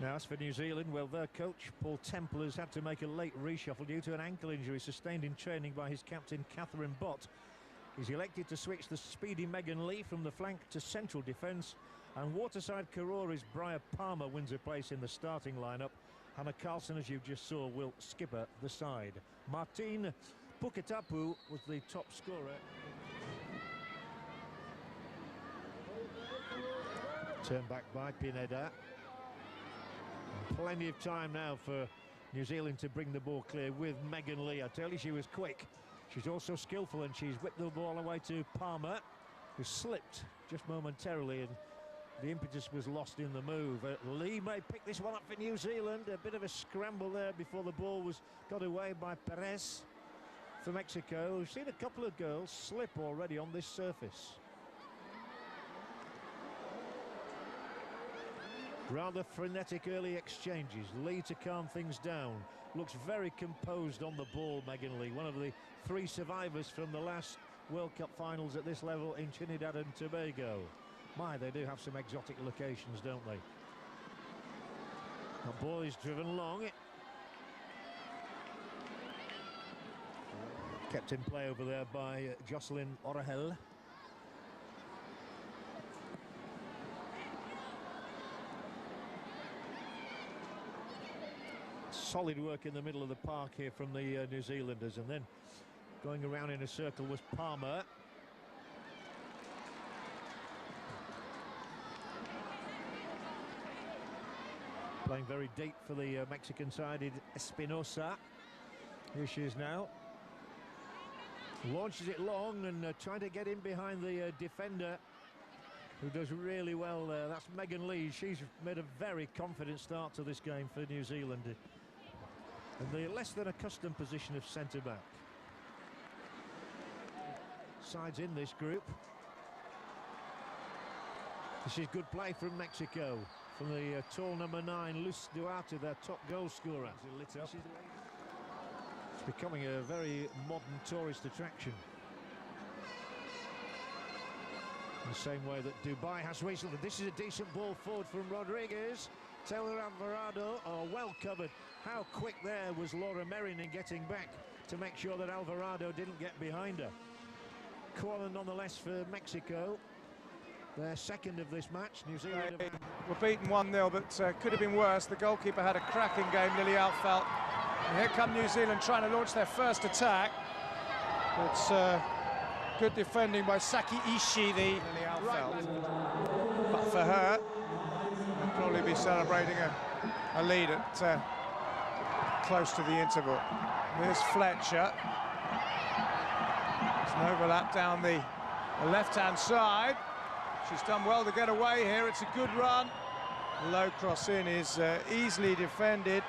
Now, as for New Zealand, well, their coach, Paul Temple, has had to make a late reshuffle due to an ankle injury sustained in training by his captain, Catherine Bott. He's elected to switch the speedy Megan Lee from the flank to central defence, and waterside Karora's Briar Palmer wins a place in the starting lineup. Hannah Carlson, as you just saw, will skipper the side. Martine Puketapu was the top scorer. Turned back by Pineda. Plenty of time now for New Zealand to bring the ball clear with Megan Lee. I tell you, she was quick. She's also skillful, and she's whipped the ball away to Palmer, who slipped just momentarily, and the impetus was lost in the move. Lee may pick this one up for New Zealand. A bit of a scramble there before the ball was got away by Perez for Mexico. We've seen a couple of girls slip already on this surface. Rather frenetic early exchanges. Lee to calm things down. Looks very composed on the ball, Megan Lee. One of the 3 survivors from the last World Cup finals at this level in Trinidad and Tobago. My, they do have some exotic locations, don't they? The ball is driven long. Kept in play over there by Jocelyn Orahel. Solid work in the middle of the park here from the New Zealanders, and then going around in a circle was Palmer. Playing very deep for the Mexican-sided Espinosa. Here she is now. Launches it long and trying to get in behind the defender, who does really well there. That's Megan Lee. She's made a very confident start to this game for New Zealand. And the less than accustomed position of centre-back. Sides in this group. This is good play from Mexico, from the tall number 9, Luz Duarte, their top goal scorer. It's becoming a very modern tourist attraction. In the same way that Dubai has recently. This is a decent ball forward from Rodriguez. Taylor Alvarado are well covered. How quick there was Laura Merrin in getting back to make sure that Alvarado didn't get behind her. Corner nonetheless for Mexico. Their second of this match. New Zealand were beaten 1-0, but could have been worse. The goalkeeper had a cracking game, Lily Alfelt. And here come New Zealand trying to launch their first attack. It's good defending by Saki Ishii, the Lily Alfelt. But for her, they'll probably be celebrating a lead at close to the interval. Here's Fletcher. There's an overlap down the left-hand side. She's done well to get away here. It's a good run. Low cross in is easily defended.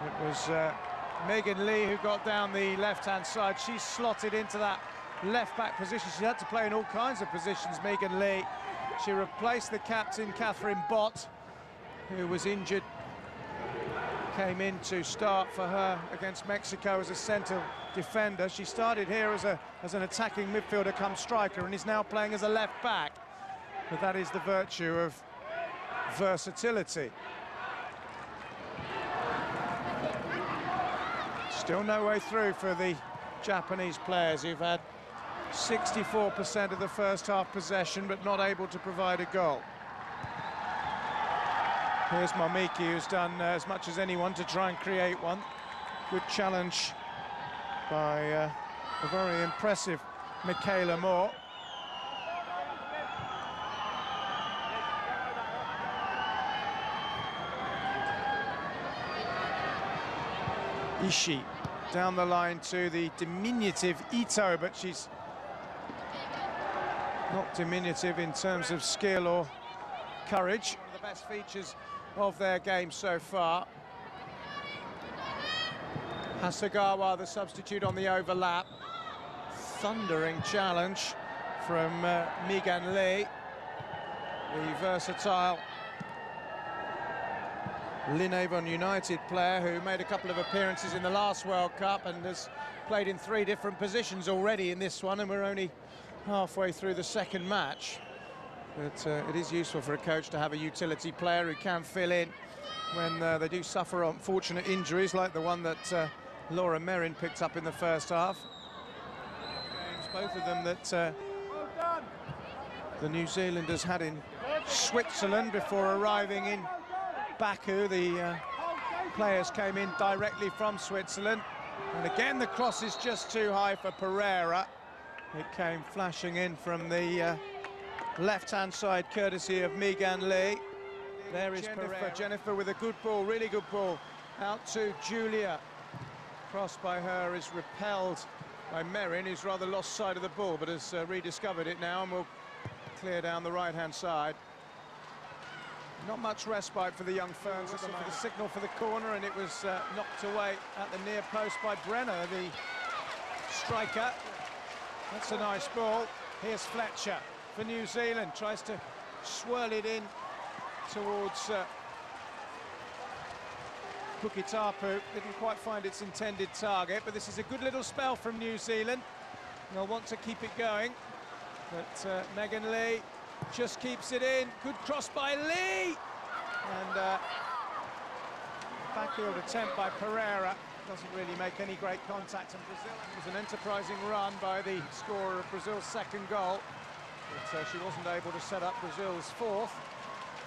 It was Megan Lee who got down the left-hand side. She's slotted into that left-back position. She had to play in all kinds of positions, Megan Lee. She replaced the captain, Catherine Bott, who was injured. Came in to start for her against Mexico as a centre defender. She started here as an attacking midfielder come striker and is now playing as a left back. But that is the virtue of versatility. Still no way through for the Japanese players, who've had 64% of the first half possession but not able to provide a goal. Here's Momiki, who's done as much as anyone to try and create one. Good challenge by a very impressive Michaela Moore. Ishii down the line to the diminutive Ito, but she's not diminutive in terms of skill or courage. One of the best features of their game so far. Hasegawa, the substitute on the overlap. Thundering challenge from Megan Lee, the versatile Linnavon United player who made a couple of appearances in the last World Cup and has played in 3 different positions already in this one, and we're only halfway through the second match. But it is useful for a coach to have a utility player who can fill in when they do suffer unfortunate injuries like the one that Laura Merrin picked up in the first half. Games, both of them that the New Zealanders had in Switzerland before arriving in Baku. The players came in directly from Switzerland, and again the cross is just too high for Pereira. It came flashing in from the left-hand side, courtesy of Megan Lee. There is Pereira. Jennifer with a good ball, really good ball, out to Julia. Crossed by her is repelled by Merrin, who's rather lost sight of the ball, but has rediscovered it now and will clear down the right-hand side. Not much respite for the young Ferns. Looking for the signal for the corner, and it was knocked away at the near post by Brenner, the striker. That's a nice ball. Here's Fletcher for New Zealand, tries to swirl it in towards Pukitapu. Didn't quite find its intended target, but this is a good little spell from New Zealand. They'll want to keep it going, but Megan Lee just keeps it in. Good cross by Lee, and backfield attempt by Pereira doesn't really make any great contact, and Brazil. It was an enterprising run by the scorer of Brazil's second goal, but she wasn't able to set up Brazil's fourth,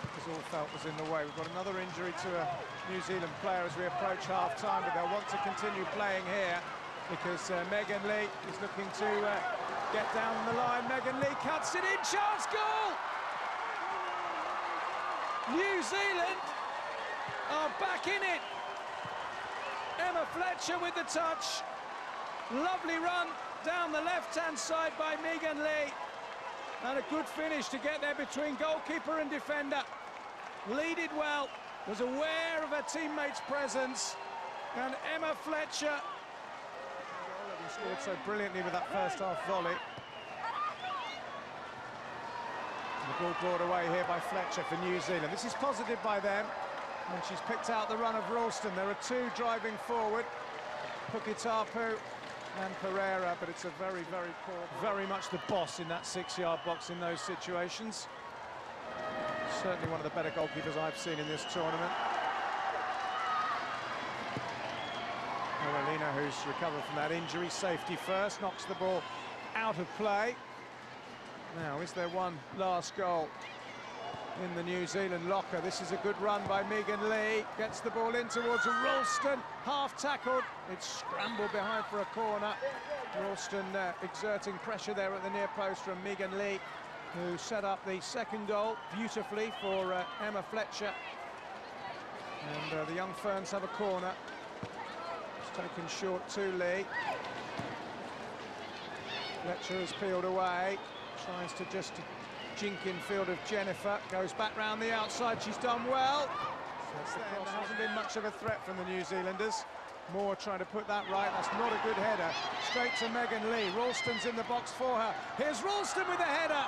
because all felt was in the way. We've got another injury to a New Zealand player as we approach half-time, but they'll want to continue playing here because Megan Lee is looking to get down the line. Megan Lee cuts it in, chance, goal! New Zealand are back in it. Emma Fletcher with the touch. Lovely run down the left-hand side by Megan Lee. And a good finish to get there between goalkeeper and defender. Lee did well, was aware of her teammates' presence, and Emma Fletcher scored so brilliantly with that first half volley. The ball brought away here by Fletcher for New Zealand. This is positive by them, and she's picked out the run of Ralston. There are two driving forward, Pukitapu and Pereira, but it's a very, very poor, very much the boss in that 6-yard box in those situations. Certainly one of the better goalkeepers I've seen in this tournament. Carolina, who's recovered from that injury, safety first, knocks the ball out of play. Now, is there one last goal in the New Zealand locker? This is a good run by Megan Lee, gets the ball in towards Ralston, half tackled, it's scrambled behind for a corner. Ralston exerting pressure there at the near post from Megan Lee, who set up the second goal beautifully for Emma Fletcher. And the young Ferns have a corner. It's taken short to Lee. Fletcher has peeled away, tries to just jink in field of Jennifer, goes back round the outside, she's done well. There hasn't been much of a threat from the New Zealanders. Moore trying to put that right, that's not a good header. Straight to Megan Lee, Ralston's in the box for her. Here's Ralston with a header.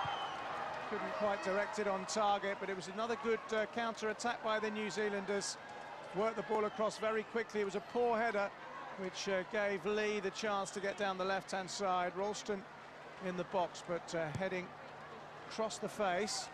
Couldn't quite direct it on target, but it was another good counter-attack by the New Zealanders. Worked the ball across very quickly. It was a poor header, which gave Lee the chance to get down the left-hand side. Ralston in the box, but heading across the face.